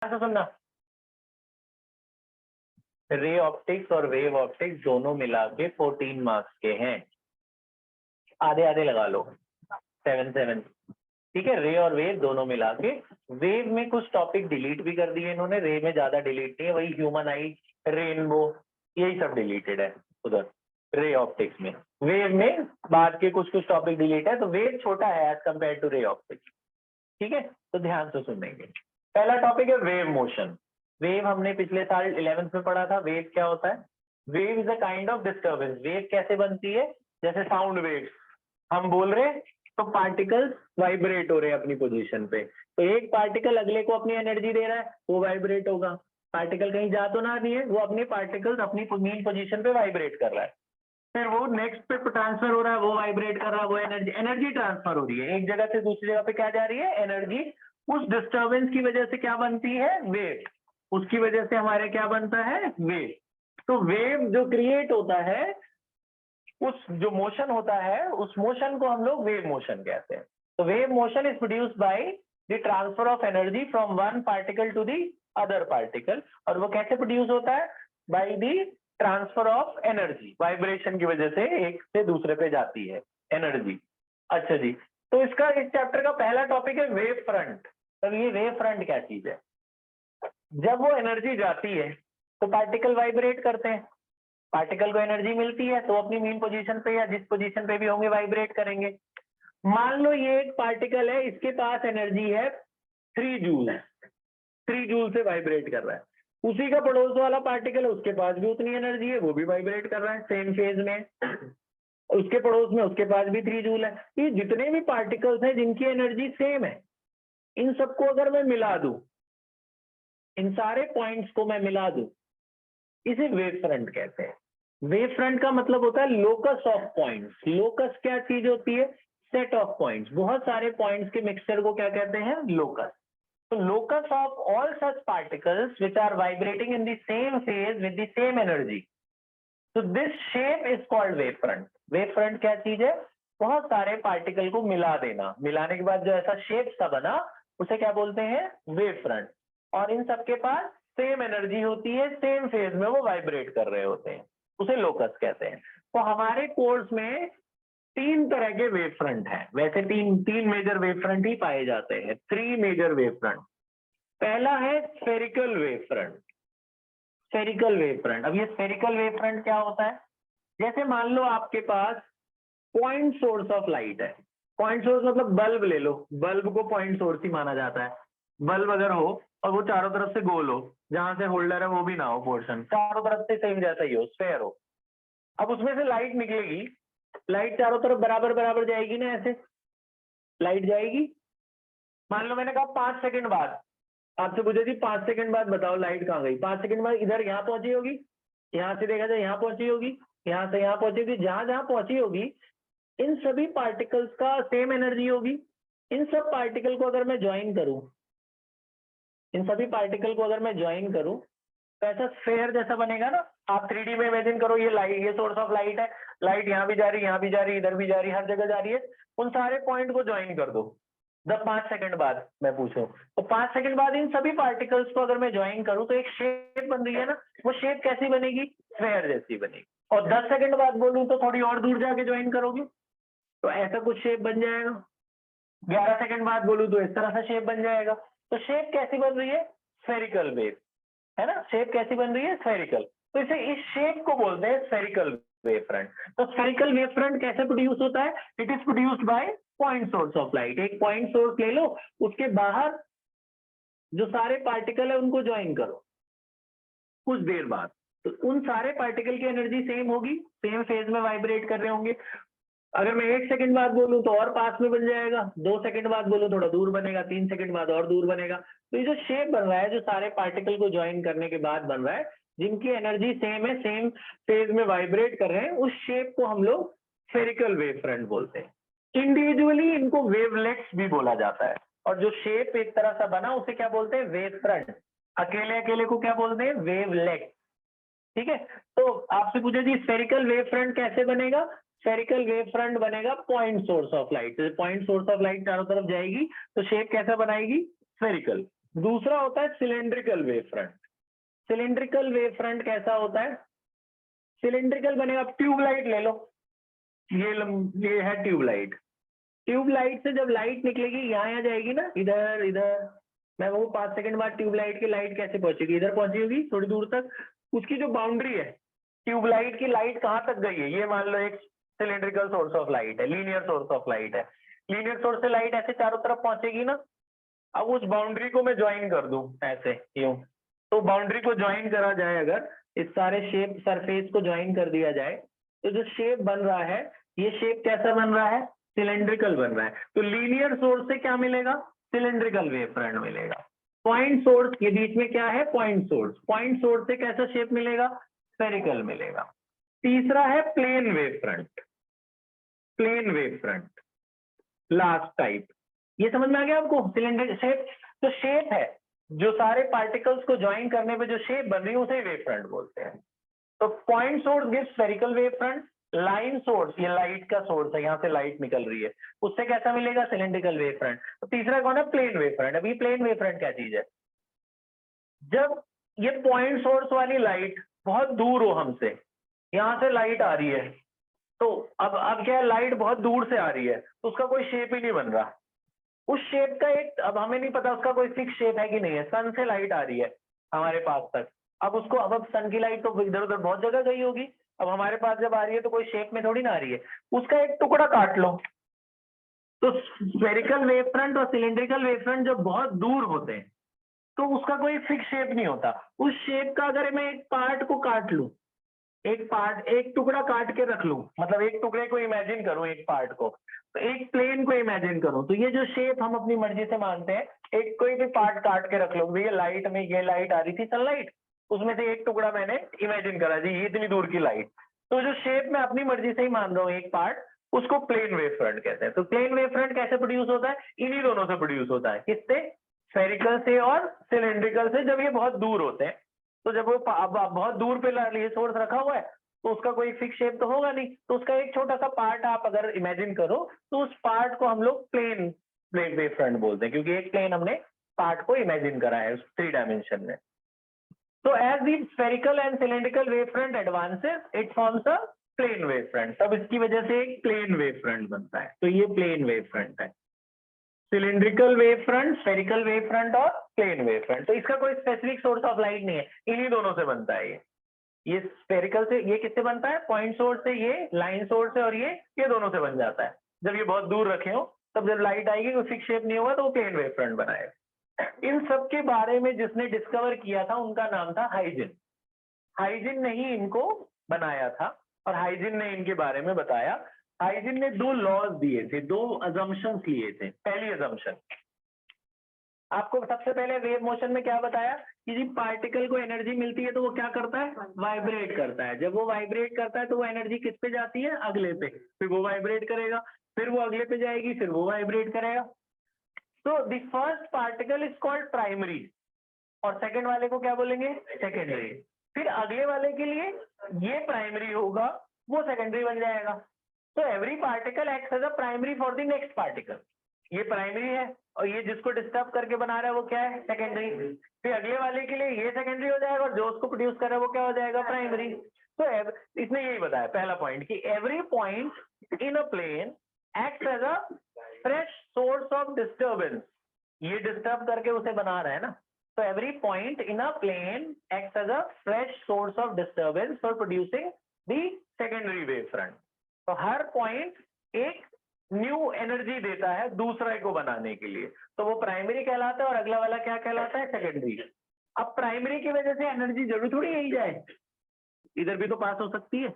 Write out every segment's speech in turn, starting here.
ऐसा सुनना, ray optics और वेव ऑप्टिक्स दोनों मिला के 14 मार्क्स के हैं, आधे आधे लगा लो, 7 ठीक है। रे और वेव दोनों मिला के, वेव में कुछ टॉपिक डिलीट भी कर दिए इन्होंने, रे में ज्यादा डिलीट नहीं है, वही ह्यूमन आई, रेनबो, यही सब डिलीटेड है उधर रे ऑप्टिक्स में। वेव में बाद के कुछ कुछ टॉपिक डिलीट है, तो वेव छोटा है as compare to ray optics, ठीक है। तो ध्यान से सुनेंगे। पहला टॉपिक है वेव मोशन। वेव हमने पिछले साल 11th में पढ़ा था। वेव क्या होता है? Wave is a kind of disturbance. Wave कैसे बनती है? जैसे साउंड वेव्स, हम बोल रहे हैं तो पार्टिकल्स वाइब्रेट हो रहे हैं अपनी पोजीशन पे, तो एक पार्टिकल अगले को अपनी एनर्जी दे रहा है, वो वाइब्रेट होगा। पार्टिकल कहीं जा तो ना रही है, वो अपने पार्टिकल्स अपनी मेन पोजीशन पे वाइब्रेट कर रहा है, फिर वो नेक्स्ट पे ट्रांसफर हो रहा है, वो वाइब्रेट कर रहा है, वो एनर्जी ट्रांसफर हो रही है एक जगह से दूसरी जगह पे। क्या जा रही है? एनर्जी। उस डिस्टर्बेंस की वजह से क्या बनती है? वेव। उसकी वजह से हमारे क्या बनता है? वेव। तो वेव जो क्रिएट होता है, उस जो मोशन होता है, उस मोशन को हम लोग वेव मोशन कहते हैं। तो wave motion is produced by the transfer of energy from one particle to the other particle. और वो कैसे प्रोड्यूस होता है? By the transfer of energy, vibration की वजह से एक से दूसरे पे जाती है एनर्जी। अच्छा जी, तो इसका इस चैप्टर का पहला टॉपिक है वेव फ्रंट। तब ये वेव फ्रंट क्या चीज है? जब वो एनर्जी जाती है तो पार्टिकल वाइब्रेट करते हैं, पार्टिकल को एनर्जी मिलती है तो अपनी मेन पोजीशन पे या जिस पोजीशन पे भी होंगे वाइब्रेट करेंगे। मान लो ये एक पार्टिकल है, इसके पास एनर्जी है 3 जूल, 3 जूल से वाइब्रेट कर रहा है। उसी का पड़ोस वाला पार्टिकल है, उसके पास भी उतनी एनर्जी है, वो भी वाइब्रेट कर रहा है सेम फेज में। उसके पड़ोस में उसके पास भी 3 जूल है। ये जितने भी पार्टिकल्स हैं जिनकी एनर्जी सेम है, इन सबको अगर मैं मिला दूं, इन सारे पॉइंट्स को मैं मिला दूं, इसे वेव फ्रंट कहते हैं। वेव फ्रंट का मतलब होता है लोकस ऑफ पॉइंट्स। लोकस क्या चीज होती है? Set of points. बहुत सारे पॉइंट्स के मिक्सचर को क्या कहते हैं? लोकस। तो locus of all such particles which are vibrating in the same phase with the same energy. So this shape is called wavefront. Wavefront क्या चीज है? बहुत सारे पार्टिकल को मिला देना, मिलाने के बाद जो ऐसा शेप सा बना, उसे क्या बोलते हैं? वेवफ्रंट। और इन सबके पास सेम एनर्जी होती है, सेम फेज में वो वाइब्रेट कर रहे होते हैं, उसे लोकस कहते हैं। तो हमारे कोर्स में 3 तरह के वेव फ्रंट हैं। वैसे तीन मेजर वेव फ्रंट ही पाए जाते हैं, 3 मेजर वेव फ्रंट। पहला है spherical wave front. Spherical wave front. अब ये स्फेरिकल वेव फ्रंट क्या होता है? जैसे मान लो आपके पास पॉइंट सोर्स ऑफ लाइट है। पॉइंट सोर्स मतलब बल्ब ले लो, बल्ब को पॉइंट सोर्स ही माना जाता है। बल्ब अगर हो और वो चारों तरफ से गोल हो, जहां से होल्डर है वो भी ना हो, पोर्शन चारों तरफ से सेम जैसा ही हो, स्फेयर हो। अब उसमें से लाइट निकलेगी, लाइट चारों तरफ बराबर बराबर जाएगी ना, ऐसे लाइट जाएगी। मान लो मैंने कहा 5 सेकंड बाद, आपसे पूछे थी 5 सेकंड बाद बताओ लाइट कहाँ गई। 5 सेकंड बाद इधर यहाँ पहुंची होगी, यहाँ से देखा जाए यहाँ पहुंची होगी, यहाँ से यहाँ पहुंची होगी, जहां जहां पहुंची होगी इन सभी पार्टिकल्स का सेम एनर्जी होगी। इन सब पार्टिकल को अगर मैं ज्वाइन करूं, इन सभी पार्टिकल को अगर मैं ज्वाइन करूं, तो ऐसा स्फेयर जैसा बनेगा ना। आप 3D में इमेजिन करो, ये लाइट, ये सोर्स ऑफ लाइट है, लाइट यहाँ भी जा रही है, यहाँ भी जा रही है, इधर भी जा रही है, हर जगह जा रही है। उन सारे पॉइंट को ज्वाइन कर दो। जब 5 सेकंड बाद मैं पूछूं, तो 5 सेकंड बाद इन सभी पार्टिकल्स को अगर मैं ज्वाइन करूं तो एक शेप बन रही है ना। वो शेप कैसी बनेगी? स्फेयर जैसी बनेगी। और 10 सेकंड बाद बोलूं तो थोड़ी और दूर जाके ज्वाइन करोगे तो ऐसा कुछ शेप बन जाएगा। 11 सेकंड बाद बोलूं तो इस तरह से शेप बन जाएगा। तो शेप कैसी बन रही है? स्फेरिकल वेव, है ना। शेप कैसी बन रही है? स्फेरिकल। तो इसे, इस शेप को बोलते हैं स्फेरिकल वेव फ्रंट। तो स्फेरिकल वेव फ्रंट कैसे प्रोड्यूस होता है? It is produced by point source of light. एक पॉइंट सोर्स ले लो, उसके बाहर जो सारे पार्टिकल है उनको ज्वाइन करो। कुछ देर बाद तो उन सारे पार्टिकल की एनर्जी सेम होगी, सेम फेज में वाइब्रेट कर रहे होंगे। अगर मैं 1 सेकंड बाद बोलूं तो और पास में बन जाएगा, 2 सेकंड बाद बोलूं थोड़ा दूर बनेगा, 3 सेकंड बाद और दूर बनेगा। तो ये जो शेप बन रहा है, जो सारे पार्टिकल को ज्वाइन करने के बाद बन रहा है, जिनकी एनर्जी सेम है, सेम फेज में वाइब्रेट कर रहे हैं, उस शेप को हम लोग स्फेरिकल वेव फ्रंट बोलते हैं। इंडिविजुअली इनको वेवलेट्स भी बोला जाता है। और जो शेप एक तरह सा बना उसे क्या बोलते हैं? Wave front. अकेले अकेले को क्या बोलते हैं? वेवलेट। ठीक है। तो आपसे पूछे जी स्फेरिकल वेव फ्रंट कैसे बनेगा? स्फेरिकल वेव फ्रंट बनेगा point source of light. Point source of light चारों तरफ जाएगी तो शेप कैसा बनाएगी? स्फेरिकल। दूसरा होता है cylindrical wave front. Cylindrical wave front कैसा होता है? सिलेंड्रिकल बनेगा, ट्यूबलाइट ले लो, ये है ट्यूबलाइट। ट्यूबलाइट से जब लाइट निकलेगी यहाँ आ जाएगी ना, इधर इधर, मैं वो 5 सेकंड बाद ट्यूबलाइट की लाइट कैसे पहुंचेगी? इधर पहुंची होगी थोड़ी दूर तक। उसकी जो बाउंड्री है, ट्यूबलाइट की लाइट कहाँ तक गई है, ये मान लो एक सिलेंड्रिकल सोर्स ऑफ लाइट है, लीनियर सोर्स ऑफ लाइट है। लीनियर सोर्स से लाइट ऐसे चारों तरफ पहुंचेगी ना। अब उस बाउंड्री को मैं ज्वाइन कर दूं ऐसे यूं, तो बाउंड्री को ज्वाइन करा जाए, अगर इस सारे शेप सरफेस को ज्वाइन कर दिया जाए, तो जो शेप बन रहा है, ये शेप कैसा बन रहा है? सिलेंड्रिकल बन रहा है। तो लीनियर सोर्स से क्या मिलेगा? सिलेंड्रिकल वेव फ्रंट मिलेगा। पॉइंट सोर्स के बीच में क्या है? Point source. पॉइंट सोर्स से कैसा शेप मिलेगा? स्फेरिकल मिलेगा। तीसरा है plane wave front. Plane wave front last type. ये समझ में आ गया आपको? सिलेंडर शेप, तो शेप है, जो सारे पार्टिकल्स को ज्वाइन करने पे जो शेप बन रही है उसे वेव फ्रंट बोलते हैं। तो point source gives spherical wave front. Line source, ये लाइट का सोर्स है, यहाँ से लाइट निकल रही है, उससे कैसा मिलेगा? Cylindrical wave front. तो तीसरा कौन है? Plane wave front. अभी प्लेन वेव फ्रंट क्या चीज है? जब ये पॉइंट सोर्स वाली लाइट बहुत दूर हो हमसे, यहाँ से लाइट आ रही है, तो अब क्या है, लाइट बहुत दूर से आ रही है, तो उसका कोई शेप ही नहीं बन रहा। उस शेप का एक, अब हमें नहीं पता उसका कोई फिक्स शेप है कि नहीं है। सन से लाइट आ रही है हमारे पास तक, अब उसको, अब सन की लाइट तो इधर उधर बहुत जगह गई होगी, अब हमारे पास जब आ रही है तो कोई शेप में थोड़ी ना आ रही है, उसका एक टुकड़ा काट लो। तो स्फेरिकल वेव फ्रंट और सिलेंड्रिकल वेव फ्रंट जब बहुत दूर होते हैं तो उसका कोई फिक्स शेप नहीं होता। उस शेप का अगर मैं एक पार्ट को काट लूं, एक पार्ट, एक टुकड़ा काट के रख लूं, मतलब एक टुकड़े को इमेजिन करूं, एक पार्ट को, तो एक प्लेन को इमेजिन करूं, तो ये जो शेप हम अपनी मर्जी से मानते हैं, एक कोई भी पार्ट काट के रख लो, ये लाइट में, ये लाइट आ रही थी सनलाइट, उसमें से एक टुकड़ा मैंने इमेजिन करा जी, ये इतनी दूर की लाइट, तो जो शेप मैं अपनी मर्जी से ही मान रहा हूँ एक पार्ट, उसको प्लेन वेव फ्रंट कहते हैं। तो प्लेन वेव फ्रंट कैसे प्रोड्यूस होता है? इन्हीं दोनों से प्रोड्यूस होता है। किससे? स्फेरिकल से और सिलेंड्रिकल से, जब ये बहुत दूर होते हैं। तो जब वो बहुत दूर पे ये सोर्स रखा हुआ है, तो उसका कोई फिक्स शेप तो होगा नहीं, तो उसका एक छोटा सा पार्ट आप अगर इमेजिन करो, तो उस पार्ट को हम लोग प्लेन वेव फ्रंट बोलते हैं, क्योंकि एक प्लेन हमने पार्ट को इमेजिन करा है 3 डायमेंशन में। तो as the spherical and cylindrical wave front advances, it forms a plane wave front. तब इसकी वजह से एक प्लेन वेव फ्रंट बनता है। तो ये प्लेन वेव फ्रंट है। Cylindrical wave front, spherical wave front और प्लेन वेव फ्रंट। तो इसका कोई स्पेसिफिक सोर्स ऑफ लाइट नहीं है, इन्हीं दोनों से बनता है ये स्फेरिकल से, ये किससे बनता है? पॉइंट सोर्स से, ये लाइन सोर्स से, और ये दोनों से बन जाता है। जब ये बहुत दूर रखे हो, तब जब लाइट आएगी कोई फिक्स शेप नहीं होगा, तो वो प्लेन वेव फ्रंट बनाएगा। इन सब के बारे में जिसने डिस्कवर किया था उनका नाम था हाइजन। हाइजन ने ही इनको बनाया था और हाइजन ने इनके बारे में बताया। हाइजन ने 2 लॉज दिए थे, 2 अजम्पशंस लिए थे। पहली अजम्पशन, आपको सबसे पहले वेव मोशन में क्या बताया, किसी पार्टिकल को एनर्जी मिलती है तो वो क्या करता है? वाइब्रेट करता है। जब वो वाइब्रेट करता है तो वो एनर्जी किस पे जाती है? अगले पे, फिर वो वाइब्रेट करेगा, फिर वो अगले पे जाएगी, फिर वो वाइब्रेट करेगा। तो the first particle is called primary, और सेकंड वाले को क्या बोलेंगे? सेकेंडरी। फिर अगले वाले के लिए ये प्राइमरी होगा, वो सेकेंडरी बन जाएगा। तो every particle acts as a primary for the next particle. ये प्राइमरी है, और ये जिसको डिस्टर्ब करके बना रहा है वो क्या है? सेकेंडरी। फिर अगले वाले के लिए ये सेकेंडरी हो जाएगा, और जो उसको प्रोड्यूस कर रहा है वो क्या हो जाएगा? प्राइमरी। तो इसने यही बताया पहला पॉइंट, कि every point in a plane acts as a fresh source of disturbance. ये डिस्टर्ब करके उसे बना रहा है ना। So every point in a plane acts as a fresh source of disturbance for producing the secondary wave front. तो हर point एक new energy देता है दूसरे को बनाने के लिए, तो वो प्राइमरी कहलाता है, और अगला वाला क्या कहलाता है? सेकेंडरी। अब प्राइमरी की वजह से एनर्जी जरूर थोड़ी यही जाए, इधर भी तो पास हो सकती है,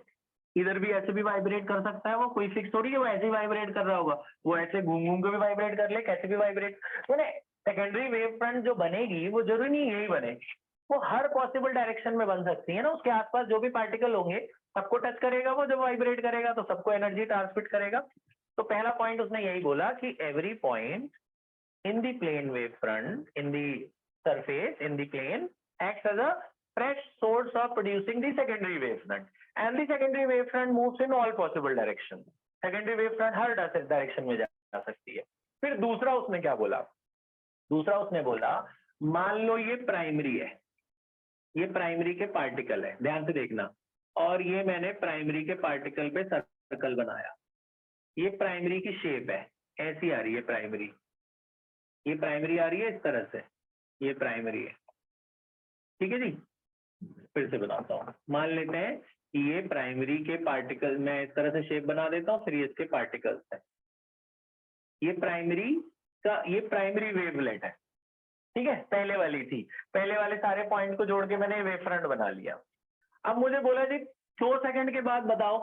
इधर भी ऐसे भी वाइब्रेट कर सकता है। वो कोई फिक्स थोड़ी है वो ऐसे ही वाइब्रेट कर रहा होगा, वो ऐसे घूम घूम के भी वाइब्रेट कर ले, कैसे भी वाइब्रेट। तो सेकेंडरी वेव फ्रंट जो बनेगी वो जरूरी नहीं यही बने, वो हर पॉसिबल डायरेक्शन में बन सकती है ना। उसके आसपास जो भी पार्टिकल होंगे सबको टच करेगा, वो जब वाइब्रेट करेगा तो सबको एनर्जी ट्रांसमिट करेगा। तो पहला पॉइंट उसने यही बोला कि every point in the plane wave front, in the surface, in the plane, acts as a fresh source of producing the secondary wave front. And the secondary wave front moves in all possible directions. Secondary wave front her direction में जा सकती है। फिर दूसरा उसने क्या बोला? दूसरा उसने बोला मान लो ये प्राइमरी है, ये प्राइमरी के पार्टिकल है, ध्यान से देखना, और ये मैंने प्राइमरी के पार्टिकल पे सर्कल बनाया। ये प्राइमरी की शेप है, ऐसी आ रही है प्राइमरी, ये प्राइमरी आ रही है इस तरह से, ये प्राइमरी है, ठीक है जी। फिर से बताता हूँ, मान लेते हैं कि ये प्राइमरी के पार्टिकल, मैं इस तरह से शेप बना देता हूँ, फिर ये इसके पार्टिकल्स है। ये प्राइमरी का, ये प्राइमरी वेवलेट है, ठीक है, पहले वाली थी, पहले वाले सारे पॉइंट को जोड़ के मैंने वेव फ्रंट बना लिया। अब मुझे बोला जी 2 सेकंड के बाद बताओ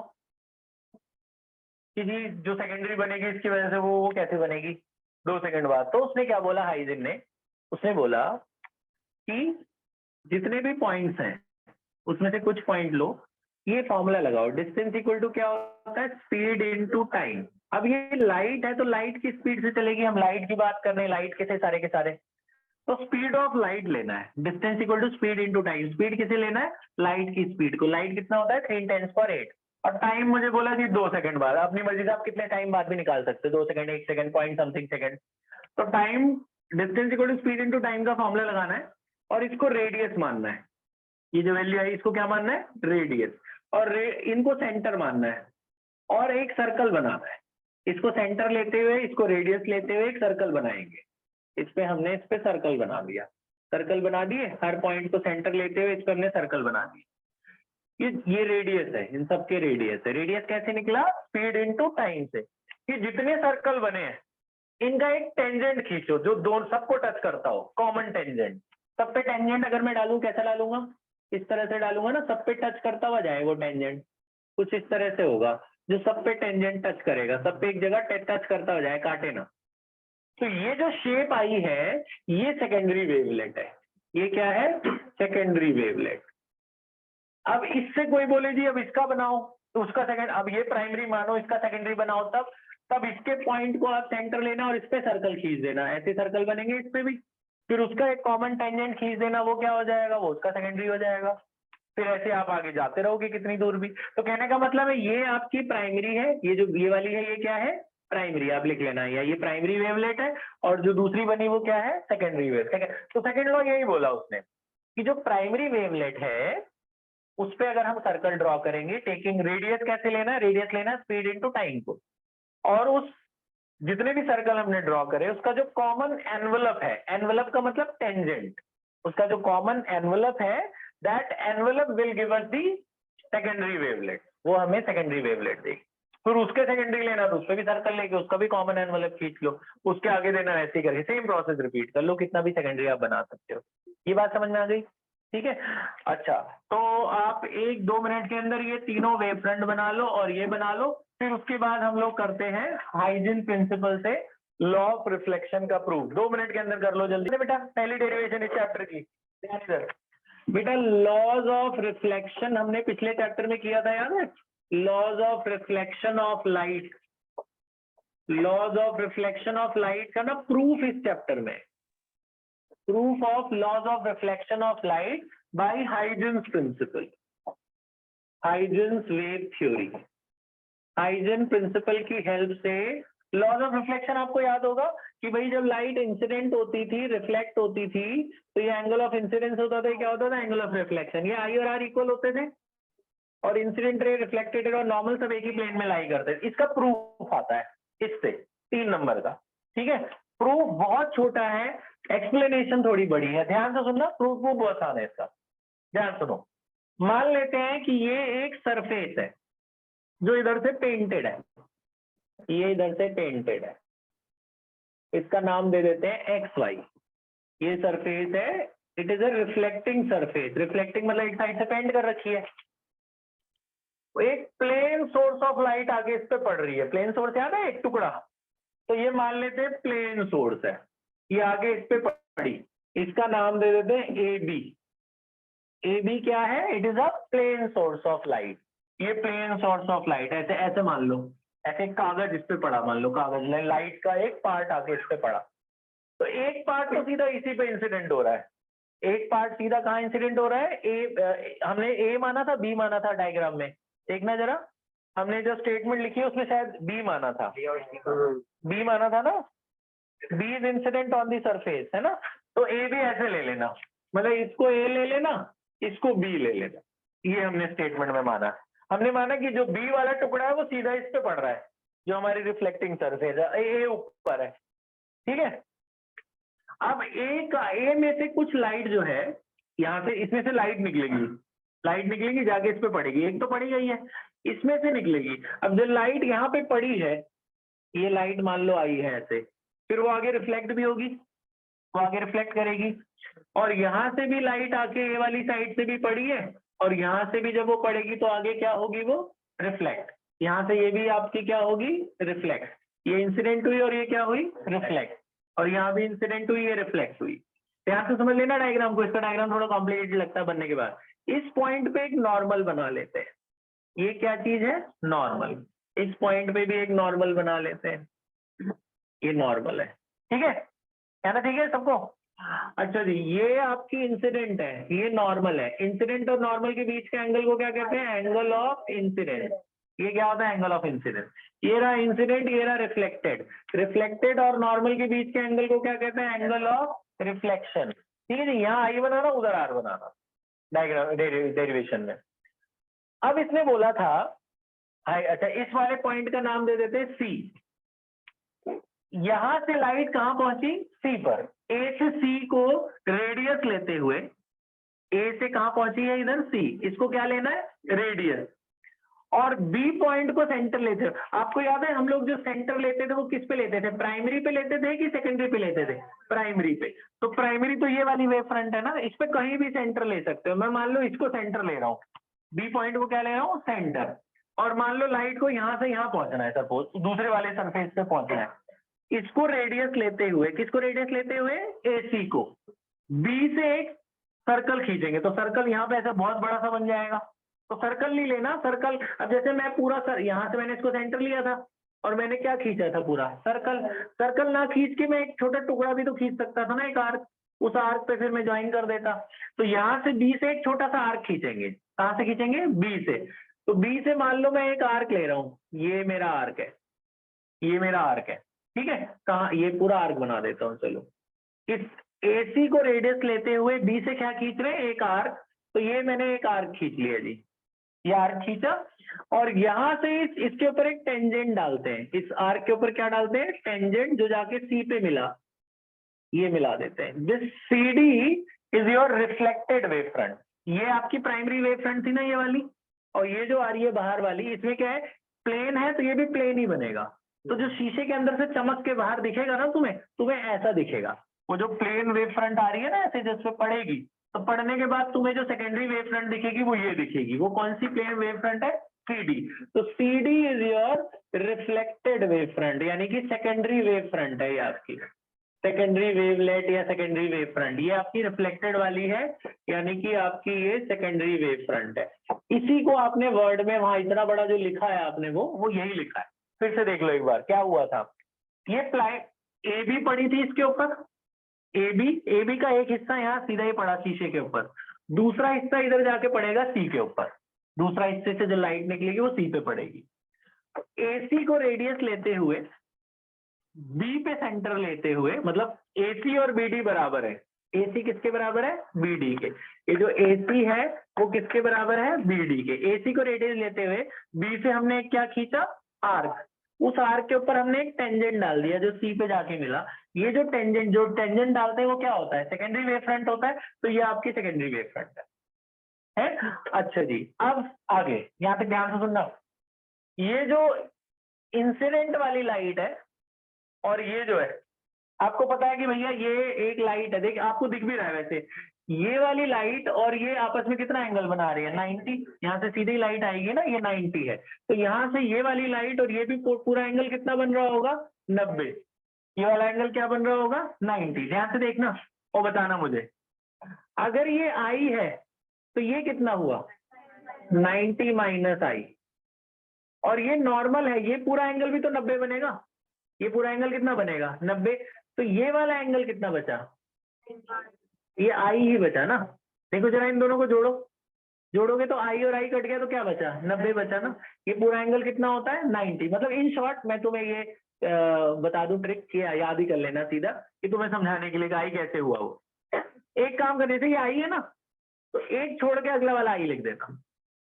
कि जी जो सेकेंडरी बनेगी इसकी वजह से वो कैसे बनेगी 2 सेकंड बाद। तो उसने क्या बोला हाइजेन ने, उसने बोला कि जितने भी पॉइंट्स हैं उसमें से कुछ पॉइंट लो, ये फॉर्मूला लगाओ, डिस्टेंस इक्वल टू क्या होता है, स्पीड इनटू टाइम। अब ये लाइट है तो लाइट की स्पीड से चलेगी, हम लाइट की बात कर रहे हैं, लाइट के सारे के सारे, तो स्पीड ऑफ लाइट लेना है, distance equal to speed into time. Speed किसे लेना है, लाइट की स्पीड को, लाइट कितना होता है 3×10⁸, और टाइम मुझे बोला जी 2 सेकंड बाद, अपनी मर्जी से आप कितने टाइम बाद भी निकाल सकते हो, 2 second, 1 second, point something second. तो time, distance equal to speed into time का फॉर्मूला लगाना है और इसको रेडियस मानना है, ये जो वैल्यू है इसको क्या मानना है, रेडियस, और इनको सेंटर मानना है और एक सर्कल बनाना है। इसको सेंटर लेते हुए, इसको रेडियस लेते हुए एक सर्कल बनाएंगे। इस पे हमने इस पे सर्कल बना दिया, सर्कल बना दिए, हर पॉइंट को सेंटर लेते हुए इस पे हमने सर्कल बना दिए। ये रेडियस है, इन सबके रेडियस है। रेडियस कैसे निकला, स्पीड इनटू टाइम से। कि जितने सर्कल बने हैं इनका एक टेंजेंट खींचो जो दोनों सबको टच करता हो, कॉमन टेंजेंट। सब पे टेंजेंट अगर मैं डालूं, कैसा डालूंगा, इस तरह से डालूंगा ना, सब पे टच करता हुआ जाए वो टेंजेंट, कुछ इस तरह से होगा जो सब पे टेंजेंट टच करेगा, सब पे एक जगह टच करता हो जाए, काटे ना। तो ये जो शेप आई है ये सेकेंडरी वेवलेट है। ये क्या है, सेकेंडरी वेवलेट। अब इससे कोई बोले जी अब इसका बनाओ तो उसका सेकंड, अब ये प्राइमरी मानो, इसका सेकेंडरी बनाओ, तब इसके पॉइंट को आप सेंटर लेना और इस पे सर्कल खींच देना, ऐसे सर्कल बनेंगे इस पे भी, फिर उसका एक कॉमन टेंजेंट खींच देना, वो क्या हो जाएगा, वो उसका सेकेंडरी हो जाएगा। फिर ऐसे आप आगे जाते रहोगे कितनी दूर भी। तो कहने का मतलब है ये आपकी प्राइमरी है, ये जो ये वाली है ये क्या है, प्राइमरी, आप लिख लेना, या ये प्राइमरी वेवलेट है, और जो दूसरी बनी वो क्या है, सेकेंडरी वेव। तो सेकेंड लॉ यही बोला उसने कि जो प्राइमरी वेवलेट है उस पे अगर हम सर्कल ड्रॉ करेंगे, टेकिंग रेडियस, कैसे लेना है, रेडियस लेना है स्पीड इनटू टाइम को, और उस जितने भी सर्कल हमने ड्रॉ करे उसका जो कॉमन एनवलप है, एनवलप का मतलब टेंजेंट, उसका जो कॉमन एनवलप है, that envelope will give us the secondary wavelet, वो हमें सेकेंडरी वेवलेट देगी। फिर उसके सेकेंडरी लेना तो उस पर भी सर्कल लेके उसका भी कॉमन एनवलप खींच लो, उसके आगे देना, ऐसे करके सेम प्रोसेस रिपीट कर लो, कितना भी सेकेंडरी आप बना सकते हो। ये बात समझ में आ गई, ठीक है। अच्छा, तो आप 1-2 मिनट के अंदर ये तीनों वेव फ्रंट बना लो और ये बना लो, फिर उसके बाद हम लोग करते हैं हाइजीन प्रिंसिपल से लॉ ऑफ रिफ्लेक्शन का प्रूफ। 2 मिनट के अंदर कर लो जल्दी बेटा, पहली डेरिवेशन इस चैप्टर की। ध्यान इधर बेटा, लॉज ऑफ रिफ्लेक्शन हमने पिछले चैप्टर में किया था, याद है, laws of reflection of light, laws of reflection of light का ना प्रूफ इस चैप्टर में, proof of laws of reflection of light by Huygens principle, Huygens wave theory. Huygen principle की हेल्प से लॉज ऑफ रिफ्लेक्शन आपको याद होगा कि भाई जब लाइट इंसिडेंट होती थी, रिफ्लेक्ट होती थी, तो ये एंगल ऑफ इंसिडेंस होता था, क्या होता था, एंगल ऑफ रिफ्लेक्शन। ये आई और आर इक्वल होते थे, और इंसिडेंट रे, रिफ्लेक्टेड रे और नॉर्मल सब एक ही प्लेन में लाई करते थे। इसका प्रूफ आता है इससे 3 नंबर का, ठीक है। प्रूफ बहुत छोटा है, एक्सप्लेनेशन थोड़ी बड़ी है, ध्यान से सुनना, प्रूफ वो बहुत आसान है इसका, ध्यान सुनो। मान लेते हैं कि ये एक सरफेस है जो इधर से पेंटेड है, ये इधर से पेंटेड है, इसका नाम दे देते हैं एक्स वाई। ये सरफेस है, it is a reflecting surface, reflecting मतलब एक साइड से पेंट कर रखी है, एक प्लेन सोर्स ऑफ लाइट आगे इस पे पड़ रही है, प्लेन सोर्स याद है, एक टुकड़ा, तो ये मान लेते हैं प्लेन सोर्स है, ये आगे इस पे पड़ी, इसका नाम दे देते हैं ए बी। ए बी क्या है, it is a plane source of light, ये प्लेन सोर्स ऑफ लाइट, ऐसे ऐसे मान लो, ऐसे कागज इस पे पड़ा, मान लो कागज, लाइट का एक पार्ट आके इस पे पड़ा, तो एक पार्ट तो सीधा इसी पे इंसिडेंट हो रहा है, एक पार्ट सीधा कहाँ इंसिडेंट हो रहा है, हमने ए माना था, बी माना था डायग्राम में, देखना जरा, हमने जो स्टेटमेंट लिखी है उसमें शायद बी माना था, बी माना था ना, B is incident on the surface, है ना। तो ए भी ऐसे ले लेना, मतलब इसको ए ले लेना, इसको बी ले लेना। ये हमने स्टेटमेंट में माना। हमने माना कि जो बी वाला टुकड़ा है वो सीधा इस पे पड़ रहा है, जो हमारी रिफ्लेक्टिंग सरफेस है, ए ऊपर है, ठीक है। अब ए में से कुछ लाइट जो है, यहाँ से इसमें से लाइट निकलेगी जाके इस पे पड़ेगी, एक तो पड़ी गई है, इसमें से निकलेगी। अब जो लाइट यहाँ पे पड़ी है, ये लाइट मान लो आई है ऐसे, फिर वो आगे रिफ्लेक्ट भी होगी, वो आगे रिफ्लेक्ट करेगी, और यहाँ से भी लाइट आके ए वाली साइड से भी पड़ी है, और यहाँ से भी जब वो पड़ेगी तो आगे क्या होगी, वो रिफ्लेक्ट। यहाँ से ये भी आपकी क्या होगी, रिफ्लेक्ट। ये इंसिडेंट हुई और ये क्या हुई, रिफ्लेक्ट। और यहाँ भी इंसिडेंट हुई, ये रिफ्लेक्ट हुई। ध्यान से समझ लेना डायग्राम को, इसका डायग्राम थोड़ा कॉम्प्लिकेटेड लगता है बनने के बाद। इस पॉइंट पे एक नॉर्मल बना लेते हैं, ये क्या चीज है, नॉर्मल। इस पॉइंट पे भी एक नॉर्मल बना लेते हैं, ये नॉर्मल है, ठीक है, कहना ठीक है सबको। अच्छा जी, ये आपकी इंसिडेंट है, ये नॉर्मल है। इंसिडेंट और नॉर्मल के बीच के एंगल को क्या कहते हैं, एंगल ऑफ इंसिडेंट। ये क्या होता है, एंगल ऑफ इंसिडेंट। ये रहा इंसिडेंट, ये रहा रिफ्लेक्टेड। रिफ्लेक्टेड और नॉर्मल के बीच के एंगल को क्या कहते हैं, एंगल ऑफ रिफ्लेक्शन। ठीक है जी, यहाँ आई बनाना, उधर आर बनाना डायग्राम डेरिवेशन में। अब इसने बोला था, अच्छा इस वाले पॉइंट का नाम दे देते सी। यहां से लाइट कहां पहुंची, सी पर। ए से सी को रेडियस लेते हुए, ए से कहां पहुंची है, इधर सी, इसको क्या लेना है, रेडियस। और बी पॉइंट को सेंटर लेते हो। आपको याद है हम लोग जो सेंटर लेते थे वो किस पे लेते थे, प्राइमरी पे लेते थे कि सेकेंडरी पे लेते थे, प्राइमरी पे। तो प्राइमरी तो ये वाली वेव फ्रंट है ना, इस पे कहीं भी सेंटर ले सकते हो। मैं मान लो इसको सेंटर ले रहा हूँ, बी पॉइंट को क्या ले रहा हूँ, सेंटर। और मान लो लाइट को यहां से यहां पहुंचना है, सपोज दूसरे वाले सरफेस पे पहुंचना है। इसको रेडियस लेते हुए, किसको रेडियस लेते हुए, एसी को, बी से एक सर्कल खींचेंगे तो सर्कल यहाँ पे ऐसा बहुत बड़ा सा बन जाएगा। तो सर्कल नहीं लेना, सर्कल, अब जैसे मैं पूरा सर यहाँ से मैंने इसको सेंटर लिया था और मैंने क्या खींचा था, पूरा सर्कल। सर्कल ना खींच के मैं एक छोटा टुकड़ा भी तो खींच सकता था ना, एक आर्क। उस आर्क पे फिर मैं ज्वाइन कर देता। तो यहाँ से बी से एक छोटा सा आर्क खींचेंगे। कहाँ से खींचेंगे, बी से। तो बी से मान लो मैं एक आर्क ले रहा हूँ, ये मेरा आर्क है, ये मेरा आर्क है, ठीक है। कहाँ, ये पूरा आर्क बना देता हूँ। चलो, इस AC को रेडियस लेते हुए बी से क्या खींच रहे हैं, एक आर्क। तो ये मैंने एक आर्क खींच लिया जी, ये आर्क खींचा। और यहां से इसके ऊपर एक टेंजेंट डालते हैं, इस आर्क के ऊपर क्या डालते हैं, टेंजेंट, जो जाके सी पे मिला, ये मिला देते हैं। This CD is your reflected wave front. ये आपकी प्राइमरी वेव फ्रंट थी ना, ये वाली। और ये जो आ रही है बाहर वाली, इसमें क्या है, प्लेन है, तो ये भी प्लेन ही बनेगा। तो जो शीशे के अंदर से चमक के बाहर दिखेगा ना तुम्हें ऐसा दिखेगा। वो जो प्लेन वेव फ्रंट आ रही है ना ऐसे, जिसपे पड़ेगी, तो पढ़ने के बाद तुम्हें जो सेकेंडरी वेव फ्रंट दिखेगी वो ये दिखेगी। वो कौन सी प्लेन वेव फ्रंट है, CD। तो CD is your reflected wave front, यानी कि सेकेंडरी वेव फ्रंट है ये आपकी, सेकेंडरी वेवलेट या सेकेंडरी वेव फ्रंट। ये आपकी रिफ्लेक्टेड वाली है, यानी कि आपकी ये सेकेंडरी वेव फ्रंट है। इसी को आपने वर्ड में वहां इतना बड़ा जो लिखा है आपने, वो यही लिखा है। फिर से देख लो एक बार क्या हुआ था। ये ए बी पड़ी थी इसके ऊपर, ए बी का एक हिस्सा यहाँ सीधा ही पड़ा शीशे के ऊपर, दूसरा हिस्सा इधर जाके पड़ेगा सी के ऊपर। दूसरा हिस्से से जो लाइट निकलेगी वो सी पे पड़ेगी। AC को रेडियस लेते हुए, बी पे सेंटर लेते हुए, मतलब AC और BD बराबर है। AC किसके बराबर है, BD के। ये जो AC है वो किसके बराबर है, BD के। AC को रेडियस लेते हुए B से हमने क्या खींचा, आर्क। उस आर्क के ऊपर हमने एक टेंजेंट डाल दिया जो C पे जाके मिला। ये जो टेंजेंट डालते हैं वो क्या होता है, सेकेंडरी वेव फ्रंट होता है। तो ये आपकी सेकेंडरी वेव फ्रंट है। अच्छा जी, अब आगे यहाँ पे ध्यान से सुनना। ये जो इंसिडेंट वाली लाइट है और ये जो है, आपको पता है कि भैया ये एक लाइट है, देखिए आपको दिख भी रहा है वैसे, ये वाली लाइट और ये आपस में कितना एंगल बना रही है, 90। यहाँ से सीधी लाइट आएगी ना, ये 90 है। तो यहाँ से ये वाली लाइट और ये भी पूरा एंगल कितना बन रहा होगा, 90। ये वाला एंगल क्या बन रहा होगा, 90। ध्यान से देखना और बताना मुझे। अगर ये आई है तो ये कितना हुआ, 90 माइनस आई। और ये नॉर्मल है, ये पूरा एंगल भी तो 90 बनेगा। ये पूरा एंगल कितना बनेगा, 90। तो ये वाला एंगल कितना बचा, ये आई ही बचा ना। देखो जरा इन दोनों को जोड़ोगे तो आई और आई कट गया तो क्या बचा, 90 बचा ना। ये पूरा एंगल कितना होता है, 90। मतलब इन शॉर्ट मैं तुम्हें ये बता दूं ट्रिक, कि याद ही कर लेना सीधा, कि तुम्हें समझाने के लिए आई कैसे हुआ वो। एक काम करने से, ये आई है ना, तो एक छोड़ के अगला वाला आई लिख देना।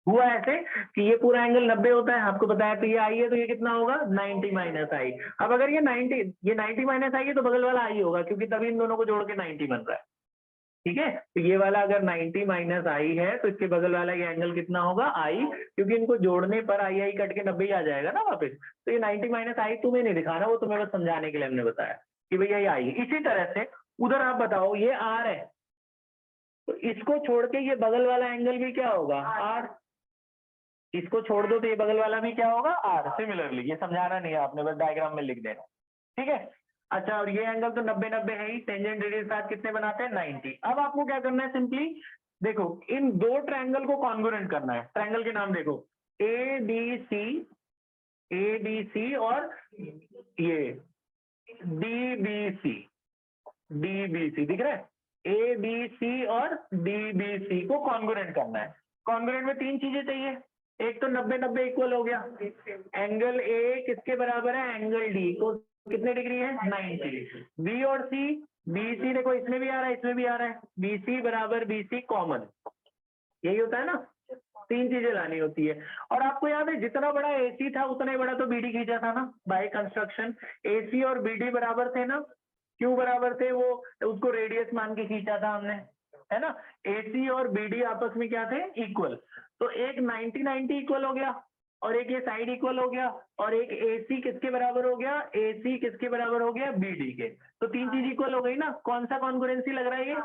हुआ ऐसे कि ये पूरा एंगल 90 होता है, आपको बताया, तो ये आई है तो ये कितना होगा 90 माइनस आई। अब अगर ये 90 माइनस आई है तो बगल वाला आई होगा, क्योंकि तभी इन दोनों को जोड़ के 90 बन रहा है। ठीक है, तो ये वाला अगर 90 माइनस आई है तो इसके बगल वाला ये एंगल कितना होगा आई, क्योंकि इनको जोड़ने पर आई आई कट के 90 आ जाएगा ना वापस। तो ये 90 माइनस आई तुम्हें नहीं दिखाना, वो तुम्हें बस समझाने के लिए हमने बताया कि भैया ये आई। इसी तरह से उधर आप बताओ, ये आर है, तो इसको छोड़ के ये बगल वाला एंगल भी क्या होगा आर। इसको छोड़ दो तो ये बगल वाला भी क्या होगा आर। सिमिलरली, ये समझाना नहीं है आपने, बस डायग्राम में लिख देना। ठीक है, अच्छा, और ये एंगल तो 90-90 है ही, टेंजेंट रेडियस साथ कितने बनाते हैं 90। अब आपको क्या करना है, सिंपली देखो इन दो ट्रायंगल को कॉन्ग्रुएंट करना है। ट्रायंगल के नाम देखो, ए बी सी और ये DBC दिख रहा है, ABC और DBC को कॉन्ग्रुएंट करना है। कॉन्ग्रुएंट में तीन चीजें चाहिए, एक तो 90-90 इक्वल हो गया, एंगल ए किसके बराबर है एंगल डी को, कितने डिग्री है 90। बी और सी, BC देखो इसमें भी आ रहा है इसमें भी आ रहा है, BC बराबर BC कॉमन, यही होता है ना। तीन चीजें लानी होती है। और आपको याद है जितना बड़ा AC था उतना ही बड़ा तो BD खींचा था ना बाय कंस्ट्रक्शन। AC और BD बराबर थे ना, क्यों बराबर थे, वो उसको रेडियस मान के खींचा था हमने, है ना। AC और BD आपस में क्या थे इक्वल, तो एक 90-90 इक्वल हो गया, और एक ये साइड इक्वल हो गया, और एक AC किसके बराबर हो गया, AC किसके बराबर हो गया BD के। तो तीन चीज इक्वल हो गई ना। कौन सा कॉन्ग्रुएंसी लग रहा है ये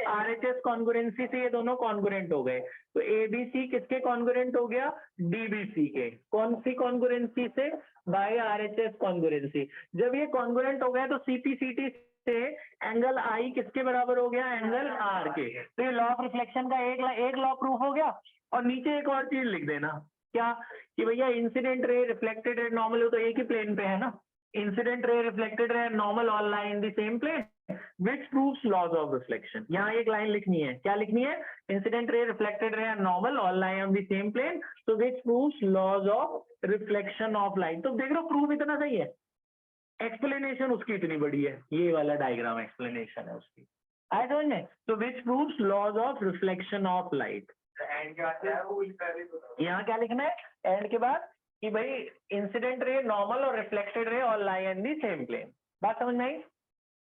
RHS कॉन्ग्रुएंसी से ये दोनों कॉन्ग्रुएंट हो गए। तो ABC किसके कॉन्ग्रुएंट हो गया DBC के। कौन सी कॉन्ग्रुएंसी से, बाय RHS कॉन्ग्रुएंसी। जब ये कॉन्ग्रुएंट हो गया तो CPCT से एंगल I किसके बराबर हो गया एंगल R के। तो ये लॉ ऑफ रिफ्लेक्शन का एक लॉ प्रूफ हो गया। और नीचे एक और चीज लिख देना, क्या, कि भैया incident ray reflected ray normal हो तो एक ही प्लेन पे है ना। Incident ray reflected ray normal all lie in the same plane which proves laws of reflection। यहाँ एक लाइन लिखनी है, क्या लिखनी है, incident ray reflected ray normal all lie on the same plane, so which proves laws of reflection of light। तो देख लो proof इतना सही है, एक्सप्लेनेशन उसकी इतनी बड़ी है, ये वाला डायग्राम एक्सप्लेनेशन है उसकी, आया समझ में। तो which proves laws of reflection of light. यहाँ क्या लिखना है एंड के बाद, कि भाई इंसिडेंट रे नॉर्मल और reflected ray all lie in the same plane. बात समझ में आई।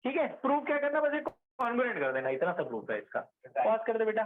ठीक है, प्रूफ क्या करना, बस कॉन्ग्रुएंट कर देना, इतना सा प्रूफ है इसका। पॉज कर दे बेटा।